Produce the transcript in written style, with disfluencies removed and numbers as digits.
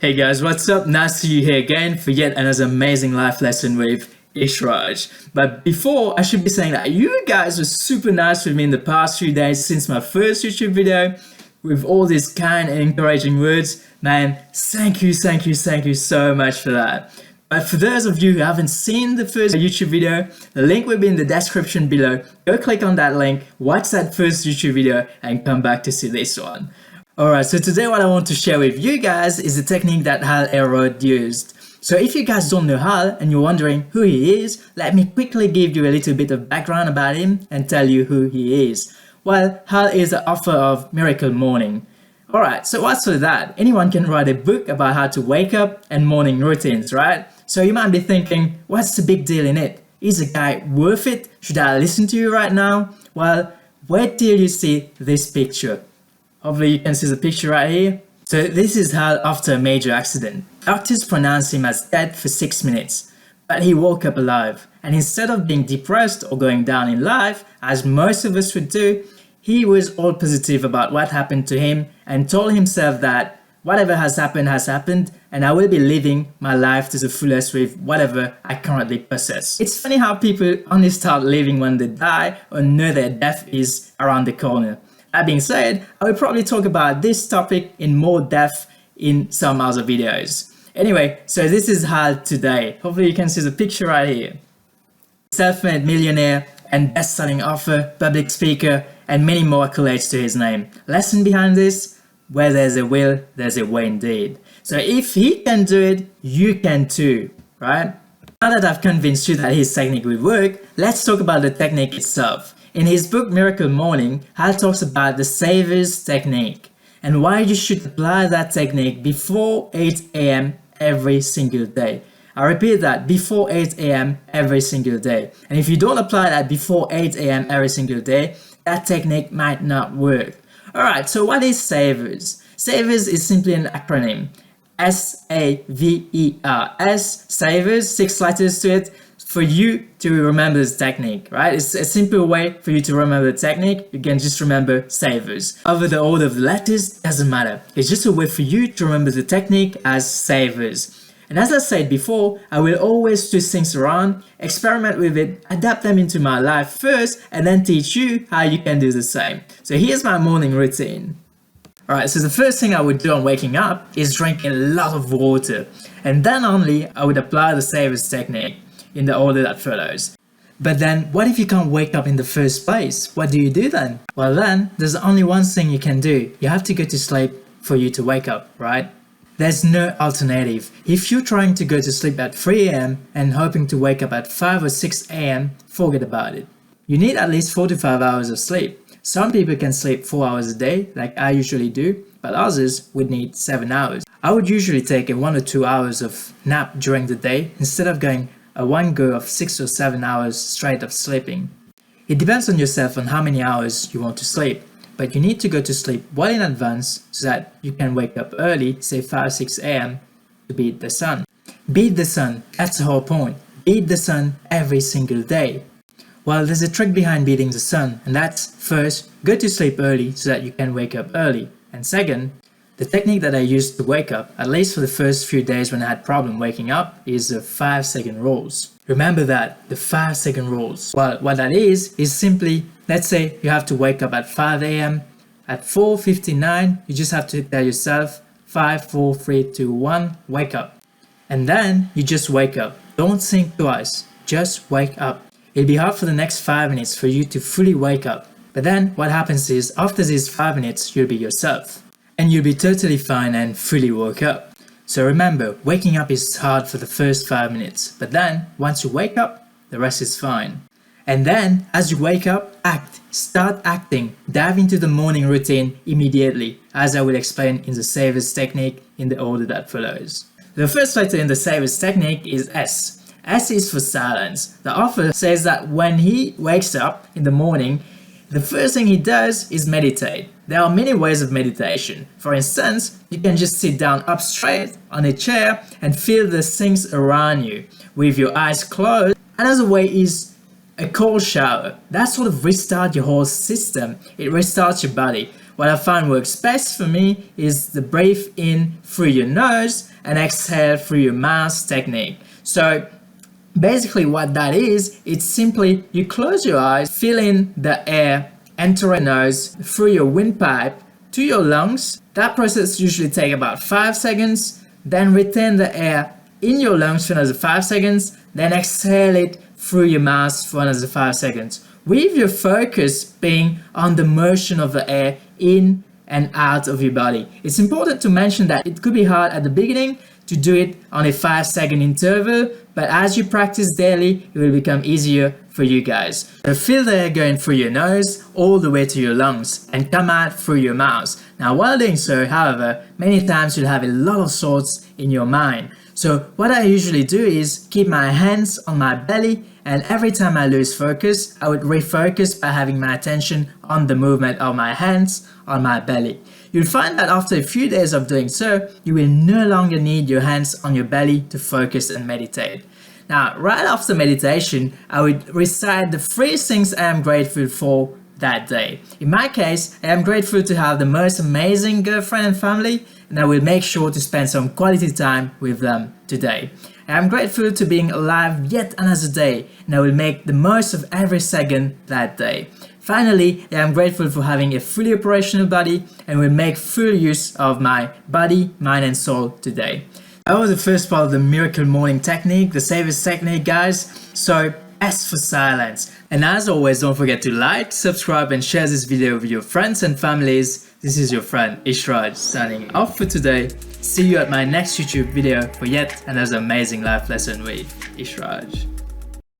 Hey guys, what's up? Nice to see you here again for yet another amazing life lesson with Ishraj. But before, I should be saying that you guys were super nice with me in the past few days since my first YouTube video with all these kind and encouraging words. Man, thank you so much for that. But for those of you who haven't seen the first YouTube video, the link will be in the description below. Go click on that link, watch that first YouTube video and come back to see this one. Alright, so today what I want to share with you guys is the technique that Hal Elrod used. So if you guys don't know Hal and you're wondering who he is, let me quickly give you a little bit of background about him and tell you who he is. Well, Hal is the author of Miracle Morning. Alright, so what's with that? Anyone can write a book about how to wake up and morning routines, right? So you might be thinking, what's the big deal in it? Is the guy worth it? Should I listen to you right now? Well, wait till you see this picture. Hopefully you can see the picture right here. So this is Hal after a major accident. Doctors pronounced him as dead for 6 minutes, but he woke up alive. And instead of being depressed or going down in life, as most of us would do, he was all positive about what happened to him and told himself that whatever has happened, and I will be living my life to the fullest with whatever I currently possess. It's funny how people only start living when they die or know their death is around the corner. That being said, I will probably talk about this topic in more depth in some other videos. Anyway, so this is Hal today. Hopefully you can see the picture right here. Self-made millionaire and best-selling author, public speaker, and many more accolades to his name. Lesson behind this: where there's a will, there's a way indeed. So if he can do it, you can too, right? Now that I've convinced you that his technique will work, let's talk about the technique itself. In his book Miracle Morning, Hal talks about the Savers technique and why you should apply that technique before 8 AM every single day. I repeat that, before 8 AM every single day. And if you don't apply that before 8 AM every single day, that technique might not work. Alright, so what is Savers? Savers is simply an acronym. S-A-V-E-R-S, Savers, 6 letters to it, for you to remember this technique, right? It's a simple way for you to remember the technique. You can just remember Savers. Over the order of the letters, doesn't matter. It's just a way for you to remember the technique as Savers. And as I said before, I will always twist things around, experiment with it, adapt them into my life first, and then teach you how you can do the same. So here's my morning routine. Alright, so the first thing I would do on waking up is drink a lot of water. And then only I would apply the Savers technique in the order that follows. But then, what if you can't wake up in the first place? What do you do then? Well then, there's only one thing you can do. You have to go to sleep for you to wake up, right? There's no alternative. If you're trying to go to sleep at 3 AM and hoping to wake up at 5 or 6 AM, forget about it. You need at least 4 to 5 hours of sleep. Some people can sleep 4 hours a day, like I usually do, but others would need 7 hours. I would usually take a 1 or 2 hours of nap during the day instead of going a one go of 6 or 7 hours straight of sleeping. It depends on yourself on how many hours you want to sleep, but you need to go to sleep well in advance so that you can wake up early, say 5 or 6 AM, to beat the sun. Beat the sun, that's the whole point. Beat the sun every single day. Well, there's a trick behind beating the sun, and that's first, go to sleep early so that you can wake up early, and second, the technique that I used to wake up, at least for the first few days when I had problem waking up, is the 5-second rules. Remember that, the 5-second rules. Well, what that is simply, let's say you have to wake up at 5 AM. At 4:59, you just have to tell yourself, 5, 4, 3, 2, 1, wake up. And then you just wake up. Don't think twice, just wake up. It'll be hard for the next 5 minutes for you to fully wake up. But then what happens is, after these 5 minutes, you'll be yourself. And you'll be totally fine and fully woke up. So remember, waking up is hard for the first 5 minutes, but then once you wake up, the rest is fine. And then as you wake up, act, start acting, dive into the morning routine immediately, as I will explain in the Savers technique in the order that follows. The first letter in the Savers technique is S. S is for silence. The author says that when he wakes up in the morning, the first thing he does is meditate. There are many ways of meditation. For instance, you can just sit down up straight on a chair and feel the things around you with your eyes closed. Another way is a cold shower. That sort of restarts your whole system. It restarts your body. what I find works best for me is the breathe in through your nose and exhale through your mouth technique. So basically what that is, it's simply you close your eyes, feel in the air enter your nose through your windpipe to your lungs. That process usually takes about 5 seconds. Then retain the air in your lungs for another 5 seconds. Then exhale it through your mouth for another 5 seconds. With your focus being on the motion of the air in and out of your body. It's important to mention that it could be hard at the beginning to do it on a 5-second interval, but as you practice daily, it will become easier for you guys. So feel the air going through your nose all the way to your lungs and come out through your mouth. Now while doing so, however, many times you'll have a lot of thoughts in your mind. So what I usually do is keep my hands on my belly, and every time I lose focus, I would refocus by having my attention on the movement of my hands on my belly. You'll find that after a few days of doing so, you will no longer need your hands on your belly to focus and meditate. Now, right after meditation, I would recite the 3 things I am grateful for that day. In my case, I am grateful to have the most amazing girlfriend and family, and I will make sure to spend some quality time with them today. I am grateful to being alive yet another day, and I will make the most of every second that day. Finally, I am grateful for having a fully operational body and will make full use of my body, mind and soul today. That was the first part of the Miracle Morning Technique, the Savers Technique, guys. So S for silence. And as always, don't forget to like, subscribe and share this video with your friends and families. This is your friend Ishraj signing off for today. See you at my next YouTube video for yet another amazing life lesson with Ishraj.